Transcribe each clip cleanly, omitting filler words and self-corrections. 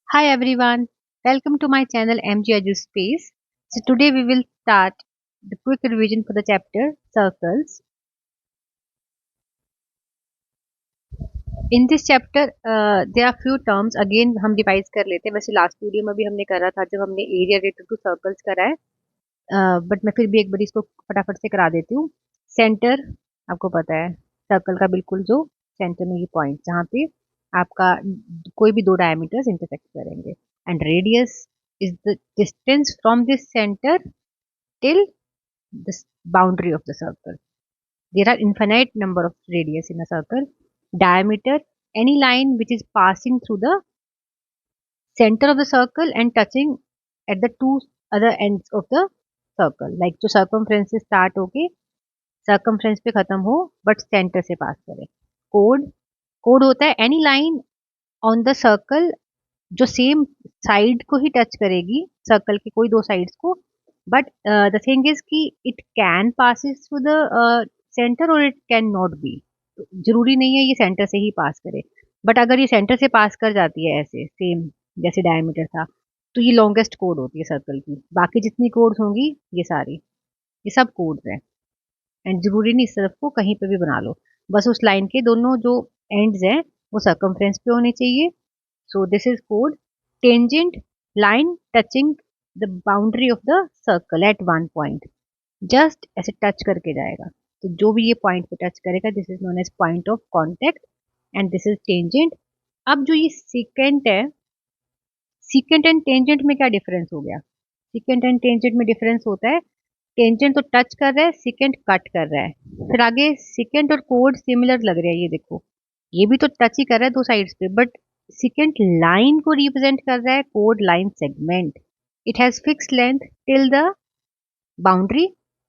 Hi everyone, welcome to my channel MG Edu Space. So today we will start the quick revision for the chapter circles. In this chapter, there are few terms again हम revise कर लेते हैं. वैसे last video में भी हमने करा था जब हमने एरिया रिलेटेड टू सर्कल्स करा है. बट मैं फिर भी एक बार इसको फटाफट से करा देती हूँ. सेंटर आपको पता है सर्कल का बिल्कुल जो सेंटर में ये पॉइंट जहाँ पे आपका कोई भी दो डायमीटर्स इंटरसेक्ट करेंगे. And radius is the distance from this centre till this boundary of the circle. There are infinite number of radius in a circle. Diameter, any line which is passing through the center of the circle and touching at the two other ends of the circle. Like जो circumference से start होके circumference पे खत्म हो but center से pass करे. Chord, chord होता है any line on the circle जो सेम साइड को ही टच करेगी सर्कल के कोई दो साइड्स को. बट द थिंग इज कि it can passes through the centre और इट कैन नॉट बी. जरूरी नहीं है ये सेंटर से ही पास करे. बट अगर ये सेंटर से पास कर जाती है ऐसे सेम जैसे डायमीटर था तो ये लॉन्गेस्ट कोड होती है सर्कल की. बाकी जितनी कोड्स होंगी ये सारी ये सब कोड्स हैं. एंड जरूरी नहीं इस तरफ को कहीं पे भी बना लो. बस उस लाइन के दोनों जो एंड्स हैं वो सर्कमफ्रेंस पे होने चाहिए. So this is called tangent line touching the boundary of the circle at one point. Just ऐसे टच करके जाएगा. तो जो भी ये पॉइंट पे टच करेगा this is known as point of contact and this is tangent. अब जो ये सीकेंट है सीकेंट एंड टेंजेंट में क्या डिफरेंस हो गया. सीकेंट एंड टेंजेंट में डिफरेंस होता है टेंजेंट तो टच कर रहा है सीकेंट कट कर रहा है. फिर आगे सीकेंट और कोड सिमिलर लग रहा है. ये देखो ये भी तो टच ही कर रहा है दो साइड्स पे बट सेकेंड लाइन को रिप्रेजेंट कर रहा है code line segment. It has fix length till the boundary.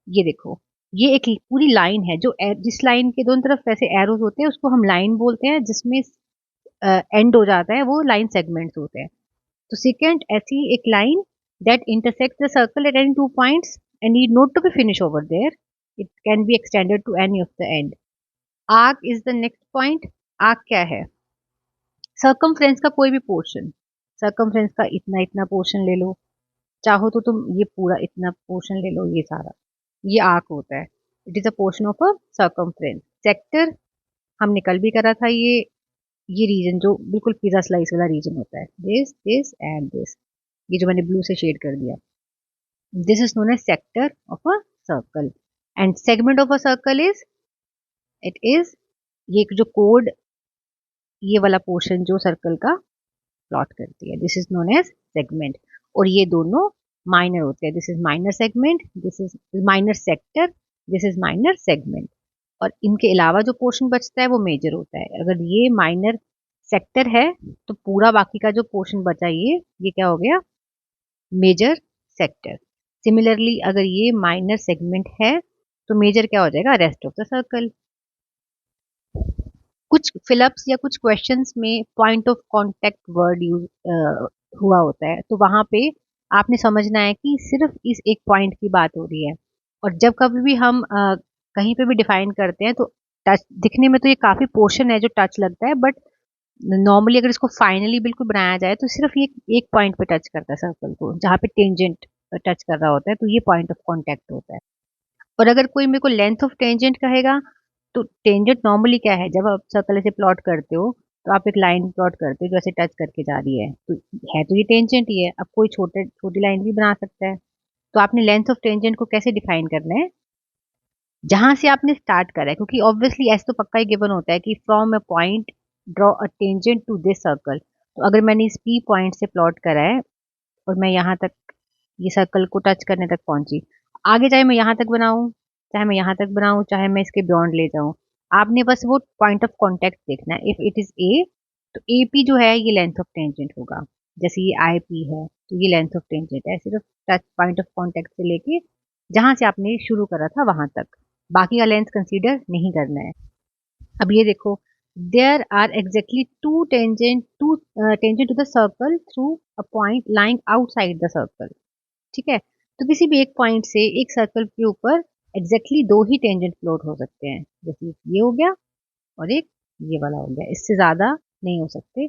ये देखो ये एक पूरी लाइन है जो जिस लाइन के दोनों तरफ वैसे एरोज होते हैं उसको हम लाइन बोलते हैं. जिसमें एंड हो जाता है वो लाइन सेगमेंट्स होते हैं. तो सेकेंड ऐसी एक line that intersect the circle at any two points and need not to be finish over there. It can be extended to any of the end. Arc is the next point. Arc क्या है. Circumference का कोई भी portion. Circumference का इतना इतना portion ले लो. चाहो तो तुम ये पूरा इतना पोर्शन ले लो. ये सारा ये आर्क होता है. It is a portion of a circumference. Sector हमने कल भी करा था. ये रीजन जो बिल्कुल पिज्जा स्लाइस वाला रीजन होता है दिस दिस एंड दिस. ये जो मैंने ब्लू से शेड कर दिया this is known as sector of a circle. And segment of a circle is it is ये जो कोड ये वाला पोर्शन जो सर्कल का प्लॉट करती है this is known as segment. और ये दोनों माइनर होते हैं. This is minor segment this is minor sector this is minor segment. और इनके अलावा जो पोर्शन बचता है वो मेजर होता है. अगर ये माइनर सेक्टर है तो पूरा बाकी का जो पोर्शन बचा ये क्या हो गया मेजर सेक्टर. सिमिलरली अगर ये माइनर सेगमेंट है तो मेजर क्या हो जाएगा रेस्ट ऑफ द सर्कल. कुछ फिलअप्स या कुछ क्वेश्चंस में point of contact word use हुआ होता है तो वहां पे आपने समझना है कि सिर्फ इस एक पॉइंट की बात हो रही है. और जब कभी भी हम कहीं पे भी डिफाइन करते हैं तो टच दिखने में तो ये काफी पोर्शन है जो टच लगता है बट नॉर्मली अगर इसको फाइनली बिल्कुल बनाया जाए तो सिर्फ ये एक पॉइंट पे टच करता है सर्कल को जहाँ पे टेंजेंट टच कर रहा होता है. तो ये पॉइंट ऑफ कॉन्टेक्ट होता है. और अगर कोई मेरे को लेंथ ऑफ टेंजेंट कहेगा तो टेंजेंट नॉर्मली क्या है जब आप सर्कल ऐसे प्लॉट करते हो तो आप एक लाइन प्लॉट करते हो जो ऐसे टच करके जा रही तो ये टेंजेंट ही है. अब कोई छोटी लाइन भी बना सकता है. तो आपने लेंथ ऑफ टेंजेंट को कैसे डिफाइन करना है जहां से आपने स्टार्ट करा है. क्योंकि ऑब्वियसली ऐसे तो पक्का ही गिवन होता है कि from a point draw a tangent to this circle. तो अगर मैंने इस पी पॉइंट से प्लॉट करा है और मैं यहाँ तक ये सर्कल को टच करने तक पहुंची आगे चाहे मैं यहाँ तक बनाऊं चाहे मैं यहाँ तक बनाऊं चाहे मैं इसके बियॉन्ड ले जाऊं आपने बस वो पॉइंट ऑफ कांटेक्ट देखना है. इफ इट इज ए तो ए पी जो है ये लेंथ ऑफ टेंजेंट होगा. जैसे ये आई पी है तो ये लेंथ ऑफ टेंजेंट है. सिर्फ टच पॉइंट ऑफ कांटेक्ट से लेके जहां से आपने शुरू करा था वहां तक बाकी का लेंथ कंसीडर नहीं करना है. अब ये देखो there are exactly two tangent to the circle through a point lying outside the circle. ठीक है. तो किसी भी एक पॉइंट से एक सर्कल के ऊपर एग्जैक्टली दो ही टेंजेंट प्लॉट हो सकते हैं. जैसे ये हो गया और एक ये वाला हो गया. इससे ज्यादा नहीं हो सकते.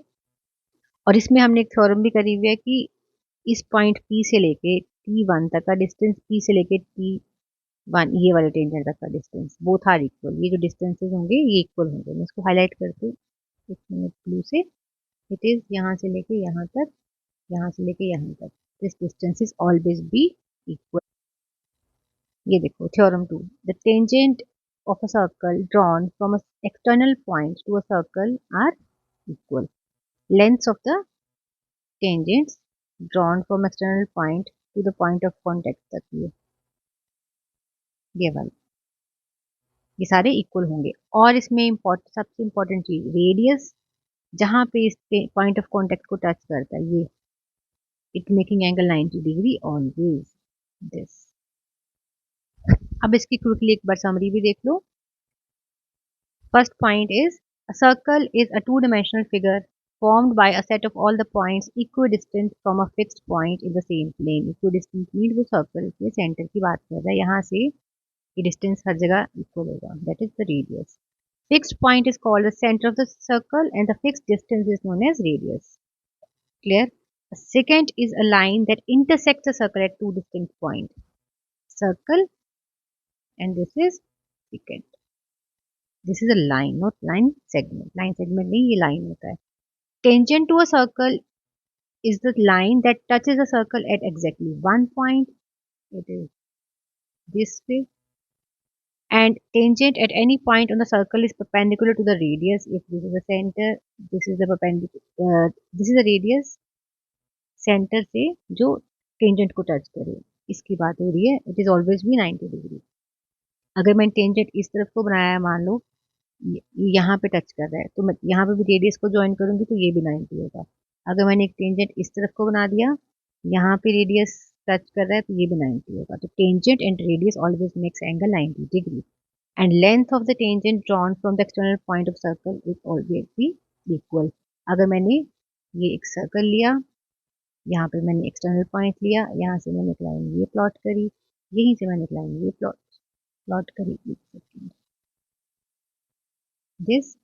और इसमें हमने एक थ्योरम भी करी हुई है कि इस पॉइंट P से लेके T1 तक का डिस्टेंस, P से लेके T1 ये वाले टेंजेंट तक का डिस्टेंस, बोथ आर इक्वल। ये जो डिस्टेंसेस होंगे ये इक्वल होंगे। मैं इसको हाईलाइट करती हूँ 1 मिनट ब्लू से। इट इज यहाँ से लेके यहाँ तक, यहाँ से लेके यहाँ तक, this distance is always be equal. ये देखो theorem 2, the tangent of a circle drawn from a external point to a circle are equal. Lengths of the tangents drawn from external point to the point of contact तक, ये वाला, ये सारे equal होंगे। और इसमें सबसे इंपॉर्टेंट चीज रेडियस, जहां पे इस पॉइंट ऑफ कॉन्टेक्ट को टच करता है, ये it making angle 90 degree always this. अब इसकी क्विकली एक बार समरी भी देख लो। First point is a circle is a two-dimensional figure formed by a set of all the points equidistant from a fixed point in the same plane. Equidistant means वो circle के centre की बात कर रहा है, यहाँ से ये डिस्टेंस हर जगह इक्वल होगा, that is the radius. Fixed point is called the center of the circle and the fixed distance is known as radius. Clear? A secant is a line that intersects a circle at two distinct points. Circle and this is secant. This is a line, not line segment. Line segment नहीं, ये line होता है. Tangent to a circle is the line that touches a circle at exactly one point. It is this way. And tangent at any point on the circle is perpendicular to the radius. If this is the center, this is the perpendicular. This is the radius. Centre से जो tangent को touch करे, इसकी बात हो रही है। It is always भी 90 डिग्री। अगर मैंने टेंजेंट इस तरफ को बनाया है, मान लो यहाँ पे टच कर रहा है, तो मैं यहाँ पे भी रेडियस को ज्वाइन करूंगी तो ये भी 90 होगा। अगर मैंने एक टेंजेंट इस तरफ को बना दिया, यहाँ पे रेडियस टच कर रहा है, तो ये भी 90 होगा। तो tangent and radius always makes angle 90 degree and length of the tangent drawn from the external point of circle is always भी इक्वल। अगर मैंने ये एक सर्कल लिया, यहाँ पे मैंने एक्सटर्नल पॉइंट लिया, यहाँ से मैंने एक लाइन ये प्लॉट करी, यहीं से मैंने एक लाइन ये प्लॉट करी, एक सेकेंड दिस।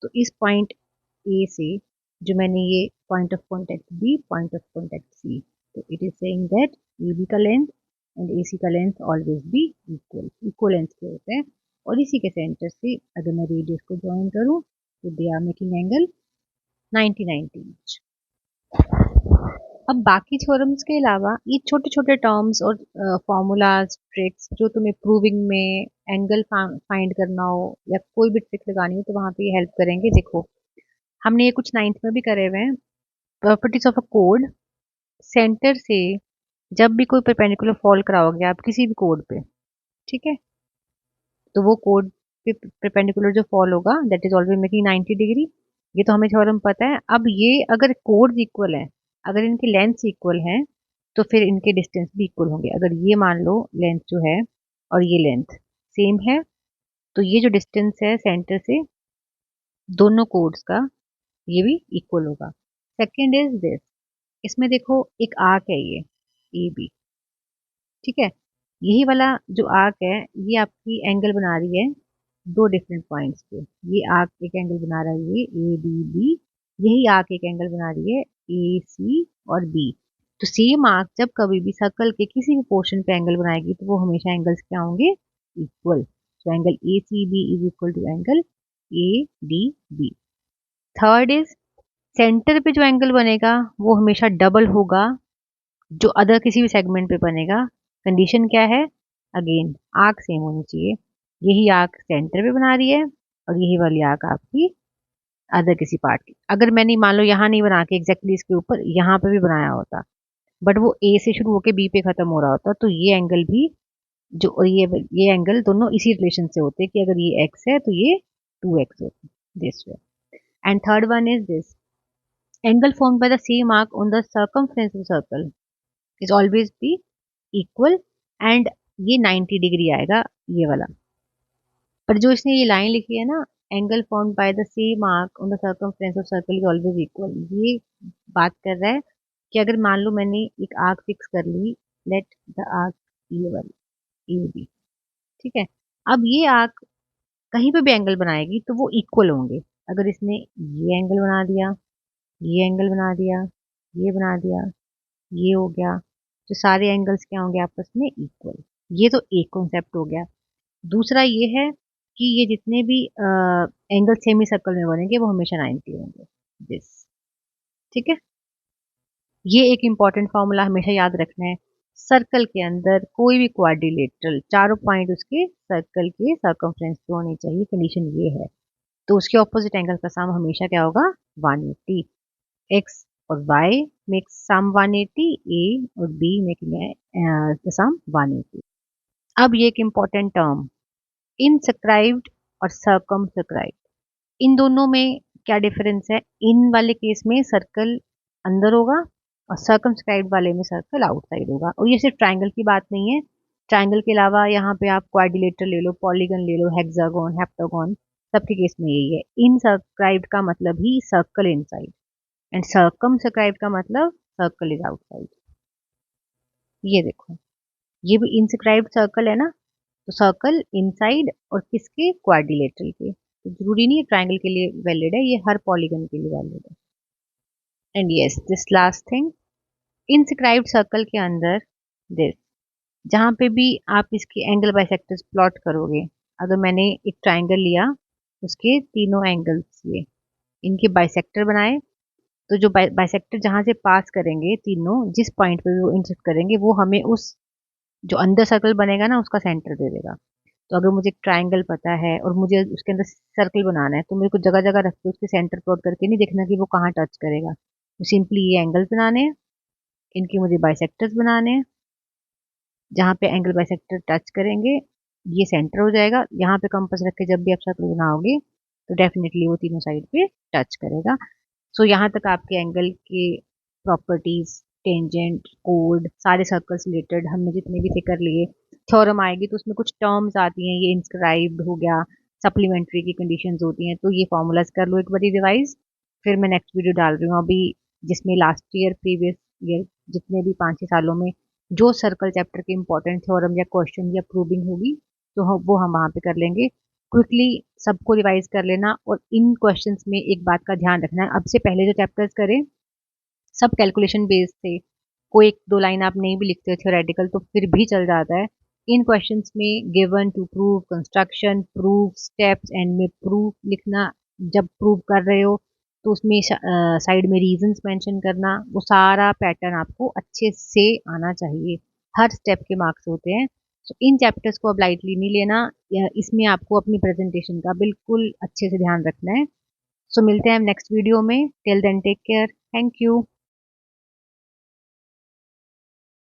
तो इस पॉइंट ए से जो मैंने ये point of contact B, point of contact C, तो it is saying that A B का लेंथ एंड ए सी का length always be equal, equal length के होते हैं। और इसी के सेंटर से अगर मैं रेडियस को ज्वाइन करूँ तो they are making angle 90 each. अब बाकी थ्योरम्स के अलावा ये छोटे छोटे टर्म्स और फॉर्मूलाज, ट्रिक्स जो तुम्हें प्रूविंग में एंगल फाइंड करना हो या कोई भी ट्रिक लगानी हो तो वहां पे ये हेल्प करेंगे। देखो हमने ये कुछ 9th में भी करे हुए हैं। Properties of a code, centre से जब भी कोई परपेंडिकुलर फॉल कराओगे आप किसी भी कोड पे, ठीक है, तो वो कोड पे परपेंडिकुलर जो फॉल होगा that is always making 90 degree. ये तो हमें थ्योरम पता है। अब ये अगर कोड्स इक्वल है, अगर इनकी लेंथ इक्वल है, तो फिर इनके डिस्टेंस भी इक्वल होंगे। अगर ये मान लो लेंथ जो है और ये लेंथ सेम है, तो ये जो डिस्टेंस है सेंटर से दोनों कोड्स का, ये भी इक्वल होगा। सेकेंड इज दिस, इसमें देखो एक आर्क है ये ए बी, ठीक है, यही वाला जो आर्क है ये आपकी एंगल बना रही है दो डिफरेंट पॉइंट्स पे। ये आर्क एक एंगल बना रहा है ये ए डी बी, यही आर्क एक एंगल बना रही है ए सी और बी। तो सेम आर्क जब कभी भी सर्कल के किसी भी पोर्शन पे एंगल बनाएगी तो वो हमेशा एंगल्स क्या होंगे, इक्वल। तो angle A C B is equal to angle A D B. Third is centre पे जो एंगल बनेगा वो हमेशा डबल होगा जो अदर किसी भी सेगमेंट पे बनेगा। कंडीशन क्या है, अगेन आर्क सेम होनी चाहिए। यही आर्क सेंटर पे बना रही है और यही वाली आर्क आपकी अदर किसी पार्ट की। अगर मैंने मान लो यहाँ नहीं बना के एग्जैक्टली इसके ऊपर यहाँ पे भी बनाया होता, बट वो ए से शुरू होकर बी पे खत्म हो रहा होता, तो ये एंगल भी जो, और ये एंगल दोनों इसी रिलेशन से होते हैं कि अगर ये एक्स है तो ये 2x होता है, this way. And third one is this, angle formed by the same arc on the circumference of circle is always be equal and ये 90 डिग्री आएगा ये वाला। पर जो इसने ये लाइन लिखी है ना, angle formed by the same arc on the circumference of circle is always equal, ये बात कर रहा है कि अगर मान लो मैंने एक आर्क फिक्स कर ली, लेट द आर्क ये वाली ए बी, ठीक है, अब ये आर्क कहीं पे भी एंगल बनाएगी तो वो इक्वल होंगे। अगर इसने ये एंगल बना दिया, ये एंगल बना दिया, ये बना दिया, ये हो गया। तो सारे एंगल्स क्या होंगे आपस में इक्वल। ये तो एक कॉन्सेप्ट हो गया। दूसरा ये है कि ये जितने भी एंगल सेमी सर्कल में बनेंगे वो हमेशा 90 होंगे। दिस ठीक है। ये एक इंपॉर्टेंट फॉर्मूला हमेशा याद रखना है। सर्कल के अंदर कोई भी क्वाड्रिलेटरल चारों पॉइंट उसके सर्कल के सर्कमफ्रेंस पे होने चाहिए, कंडीशन ये है। तो उसके ऑपोजिट एंगल का सम हमेशा क्या होगा 180। एक्स और वाई मेक्स सम 180, ए और बी मेकिंग द सम 180। अब ये एक इम्पॉर्टेंट टर्म इनस्क्राइब्ड और सर्कमस्क्राइब्ड, इन दोनों में क्या डिफरेंस है। इन वाले केस में सर्कल अंदर होगा और सर्कमस्क्राइब्ड वाले में सर्कल आउटसाइड होगा। और ये सिर्फ ट्राइंगल की बात नहीं है, ट्राइंगल के अलावा यहाँ पे आप क्वाड्रिलेटरल ले लो, पॉलीगन ले लो, हेक्सागोन, हेप्टागोन, सबके केस में यही है। इनसर्क्राइब्ड का मतलब ही सर्कल इनसाइड एंड सर्कमस्क्राइब्ड का मतलब सर्कल इज आउटसाइड। ये देखो, ये भी इनस्क्राइब्ड सर्कल है ना, तो सर्कल इनसाइड और किसके क्वाड्रिलेटरल के। तो जरूरी नहीं है ट्राइंगल के लिए वैलिड है, ये हर पॉलीगन के लिए वैलिड है। And yes this last thing, inscribed circle के अंदर दिस, जहाँ पे भी आप इसकी एंगल बाइसेक्टर्स प्लॉट करोगे, अगर मैंने एक ट्राइंगल लिया, उसके तीनों एंगल्स ये इनके बाइसेक्टर बनाए, तो जो बाइसेक्टर जहाँ से पास करेंगे तीनों, जिस पॉइंट पे भी वो इंटरसेक्ट करेंगे, वो हमें उस जो अंदर सर्कल बनेगा ना उसका सेंटर दे देगा। तो अगर मुझे एक ट्राइंगल पता है और मुझे उसके अंदर सर्कल बनाना है, तो मेरे को जगह जगह रख के उसके सेंटर प्लॉट करके नहीं देखना कि वो कहाँ टच करेगा। तो सिंपली ये एंगल्स बनाने हैं, इनके मुझे बाइसेक्टर्स बनाने हैं, जहाँ पे एंगल बाइसेक्टर टच करेंगे ये सेंटर हो जाएगा। यहाँ पे कंपास रख के जब भी आप सर्कल बनाओगे तो डेफिनेटली वो तीनों साइड पे टच करेगा। सो यहाँ तक आपके एंगल के प्रॉपर्टीज, टेंजेंट, कोड, सारे सर्कल्स रिलेटेड हमने जितने भी थे कर लिए। थ्योरम आएगी तो उसमें कुछ टर्म्स आती हैं, ये इंस्क्राइब्ड हो गया, सप्लीमेंट्री की कंडीशंस होती हैं, तो ये फॉर्मूलाज कर लो एक बारी रिवाइज। फिर मैं नेक्स्ट वीडियो डाल रही हूँ अभी, जिसमें लास्ट ईयर प्रीवियस ईयर जितने भी 5-6 सालों में जो सर्कल चैप्टर के इंपॉर्टेंट थ्योरम या क्वेश्चन या प्रूविंग होगी, तो वो हम वहाँ पे कर लेंगे। क्विकली सबको रिवाइज कर लेना, और इन क्वेश्चंस में एक बात का ध्यान रखना है, अब से पहले जो चैप्टर्स करें सब कैलकुलेशन बेस्ड थे, कोई एक दो लाइन आप नहीं भी लिखते हो थ्योरेटिकल तो फिर भी चल जाता है। इन क्वेश्चंस में given to prove, construction, proof, steps, end में प्रूफ लिखना, जब प्रूव कर रहे हो तो उसमें साइड में रीजंस मेंशन करना, वो सारा पैटर्न आपको अच्छे से आना चाहिए। हर स्टेप के मार्क्स होते हैं। सो इन चैप्टर्स को अब लाइटली नहीं लेना, इसमें आपको अपनी प्रेजेंटेशन का बिल्कुल अच्छे से ध्यान रखना है। सो मिलते हैं नेक्स्ट वीडियो में, till then take care, thank you.